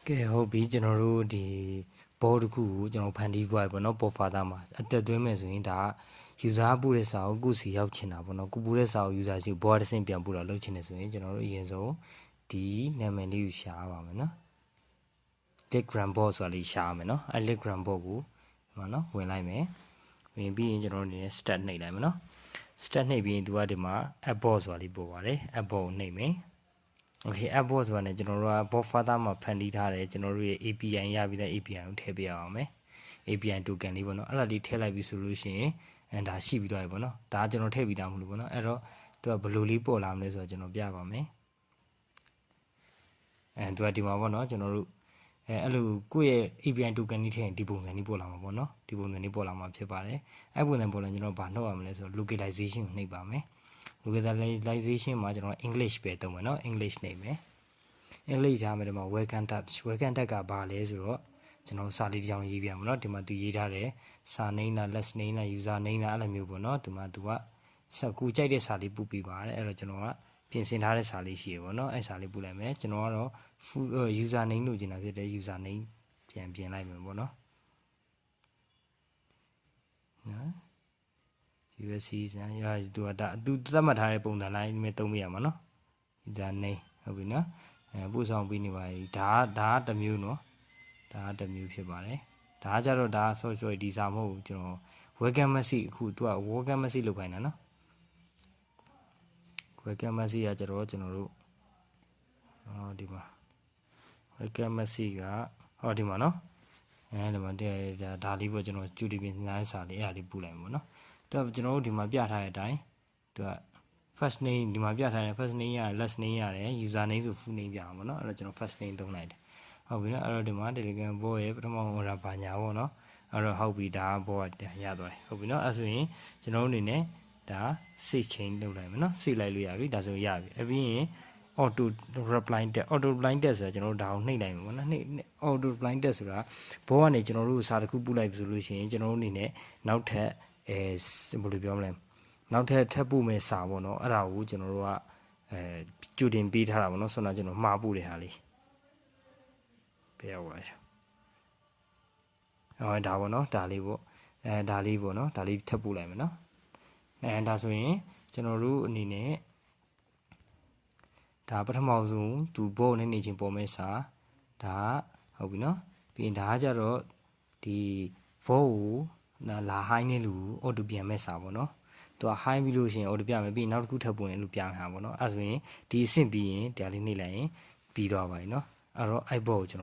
ကဲဟုတ်ပြီကျွန်တော်တို့ဒီဘောတစ်ခုကိုကျွန်တော်ဖန်တီးသွားပြီပေါ့နော်ပေါ်ဖာသားမှာအသက်သွင်းမယ်ဆိုရင်ဒါuser ပို့တဲ့စာကိုကိုယ်စီရောက်ချင်တာပေါ့နော်ကိုပို့တဲ့စာကို user စီဘောတစ်ဆင့်ပြန်ပို့တာလုပ်ချင်တယ်ဆိုရင်ကျွန်တော်တို့အရင်ဆုံးဒီနာမည်လေးကိုရှာပါမယ်နော် Telegram bot ဆိုတာလေးရှာရမယ်နော်အဲ Telegram bot ကိုဒီမှာနော်ဝင်လိုက်မယ်ဝင်ပြီးရင်ကျွန်တော်တို့အနေနဲ့ start နှိပ်လိုက်မယ်နော် start နှိပ်ပြီးရင်သူကဒီမှာ app bot ဆိုတာလေးပို့ပါတယ် app bot ကိုနှိပ်မယ်Okay app bot ဆိုတာနဲ့ကျွန်တော်တို့က bot further မှာဖန်တီးထားတယ်ကျွန်တော်တို့ရဲ့ API ရပြီးတဲ့ API ကိုထည့်ပေးရအောင်မယ် API token လေးပေါ့နော်အဲ့ဒါလေးထည့်လိုက်ပြီဆိုလို့ရှိရင်ဒါရှိပြီးသွားပြီပေါ့နော်ဒါကကျွန်တော်ထည့်ပြီးသားမလို့ပေါ့နော်အဲ့တော့သူကဘယ်လိုလေးပေါ်လာမလဲဆိုတော့ကျွန်တော်ပြပါမယ်သူကဒီမှာပေါ့နော်ကျွန်တော်တို့အဲ့လိုကိုယ့်ရဲ့ API token လေးထည့်ရင်ဒီပုံစံလေးပေါ်လာမှာပေါ့နော်ဒီပုံစံလေးပေါ်လာမှာဖြစ်ပါတယ်အဲ့ပုံစံပေါ်လာကျွန်တော်ဘာနှုတ်ရမလဲဆိုတော့ localization ကိုနှိပ်ပါမယ် localization မှာကျွန်တော် English ပဲတုံးမယ်နော် English နှိပ်မယ် English ထားမယ်ဒီမှာ welcome tab ကဘာလဲဆိုတော့ကျွန်တော်စာလေးတစ်ချောင်းရေးပြမှာเนาะဒီမှာသူရေးထားတယ်စာ name လား last name လား user name လားအဲ့လိုမျိုးပေါ့เนาะဒီမှာသူကဆက်ကူကြိုက်တဲ့စာလေးပို့ပေးပါတယ်အဲ့တော့ကျွန်တော်ကပြင်ဆင်ထားတဲ့စာလေးရှိရပေါ့เนาะအဲ့စာလေးပို့လိုက်မယ်ကျွန်တော်ကတော့ full user name လို့ကျင်တာဖြစ်တယ် user name ပြန်ပြင်လိုက်မယ်ပေါ့เนาะနော် USC ဆန်ရသူကဒါသူသတ်မှတ်ထားတဲ့ပုံစံတိုင်းနဲ့သုံးပြရမှာเนาะ user name ဟုတ်ပြီเนาะပို့ဆောင်ပြီးနေပါပြီဒါကတစ်မျိုးเนาะဒါကတစ်မျိုးဖြစ်ပါတယ်ဒါကကြတော့ဒါ sorry ဒီစာမဟုတ်ဘူးကျွန်တော် welcome message အခုသူက welcome message လောက်ခိုင်းတာနော် welcome message ကကြတော့ကျွန်တော်တို့ဒီမှာ welcome message ကဒီမှာနော်ဒီမှာဒါလေးပေါ့ကျွန်တော် studio ပြင်ညစာလေးအဲ့ဒါလေးပို့လိုက်မှာပေါ့နော်သူကကျွန်တော်တို့ဒီမှာပြထားတဲ့အတိုင်းသူက first name ဒီမှာပြထားတဲ့ first name ရတယ် last name ရတယ် user name ဆို full name ပြအောင်ပေါ့နော်အဲ့တော့ကျွန်တော် first name သုံးလိုက်တယ်ဟုတ်ပြီနော်အဲ့တော့ဒီမှာ Telegram bot ရဲ့ပထမဆုံးတာဘာညာပေါ့နော်အဲ့တော့ဟုတ်ပြီဒါ bot ရသွားပြီဟုတ်ပြီနော်အဲ့ဆိုရင်ကျွန်တော်တို့အနေနဲ့ဒါ save change လုပ်လိုက်မယ်နော် save လိုက်လို့ရပြီဒါဆိုရပြီအပြီးရင် auto reply text ဆိုတာကျွန်တော်တို့ဒါကိုနှိပ်လိုက်မယ်ပေါ့နော်auto reply text ဆိုတာ bot ကနေကျွန်တော်တို့စာတစ်ခုပို့လိုက်ပြီဆိုလို့ရှိရင်ကျွန်တော်တို့အနေနဲ့နောက်ထပ်ဘယ်လိုပြောမလဲနောက်ထပ်ထပ်ပို့မယ်စာပေါ့နော်အဲ့ဒါကိုကျွန်တော်တို့ကကြိုတင်ပေးထားတာပေါ့နော်ဆိုတော့ကျွန်တော်မှားပို့တဲ့ဟာလေးပြရပါရဒါပေါ့နော်ဒါလေးပေါ့ဒါလေးပေါ့နော်ဒါလေးထပ်ပို့လိုက်မယ်နော်ဒါဆိုရင်ကျွန်တော်တို့အနေနဲ့ဒါပထမဆုံးသူဘောနဲ့နေချင်းပေါ်မဲ့စာဒါဟုတ်ပြီနော်ပြီးရင်ဒါကကြတော့ဒီဘောကိုလာဟိုင်းနေလူအော်တိုပြန်မဲ့စာပေါ့နော်သူကဟိုင်းပြီးလို့ရှိရင်အော်တိုပြမယ်ပြီးနောက်တစ်ခုထပ်ပွင့်လို့ပြမှာပေါ့နော်အဲ့ဆိုရင်ဒီအဆင့်ပြီးရင်ဒါလေးနှိပ်လိုက်ရင်ပြီးသွားပါပြီနော်အဲ့တော့အဲ့ဘောကိုကျွန်တော်